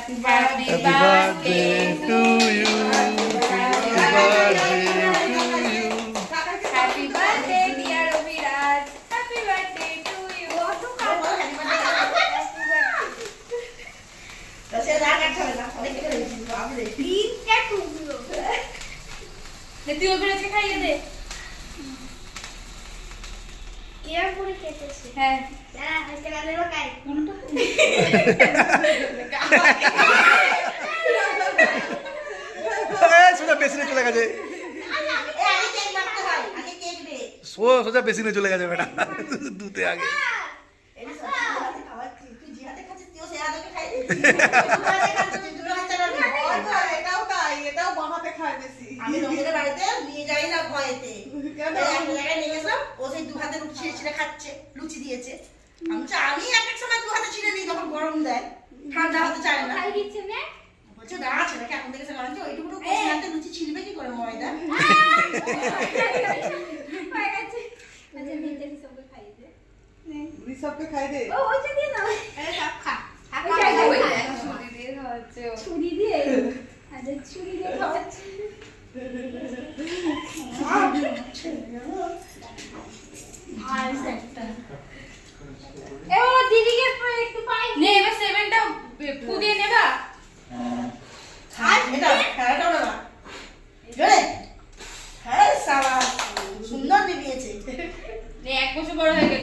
Happy birthday to you. Happy birthday, dear Abhiraj. Happy birthday to you. তুই অভিরাজকে খাইয়ে দে। হ্যাঁ সোজা বেসিনে চলে গেছে, সোজা বেসিনে চলে গেছে বেটা দুধে আগে। আমি রোদের বাড়িতে নিয়ে যাই না ভয়েতে, এক জায়গায় নিয়ে গেছিলাম, ও সেই দু হাতে লুচি ছিঁড়ে ছিঁড়ে খাচ্ছে, লুচি দিয়েছে। আমি এক এক সময় দু হাতে ছিঁড়ে নিই যখন গরম দেয়, ঠান্ডা হতে চায় না। বলছে দাঁড়া ছেলেকে এখন থেকে বলছে ওইটুকু হাতে লুচি ছিঁড়বে কি করে ময়দা। সবকে খাই দে। ছুরি দিয়ে খাওয়াচ্ছে। দিদিকে একটু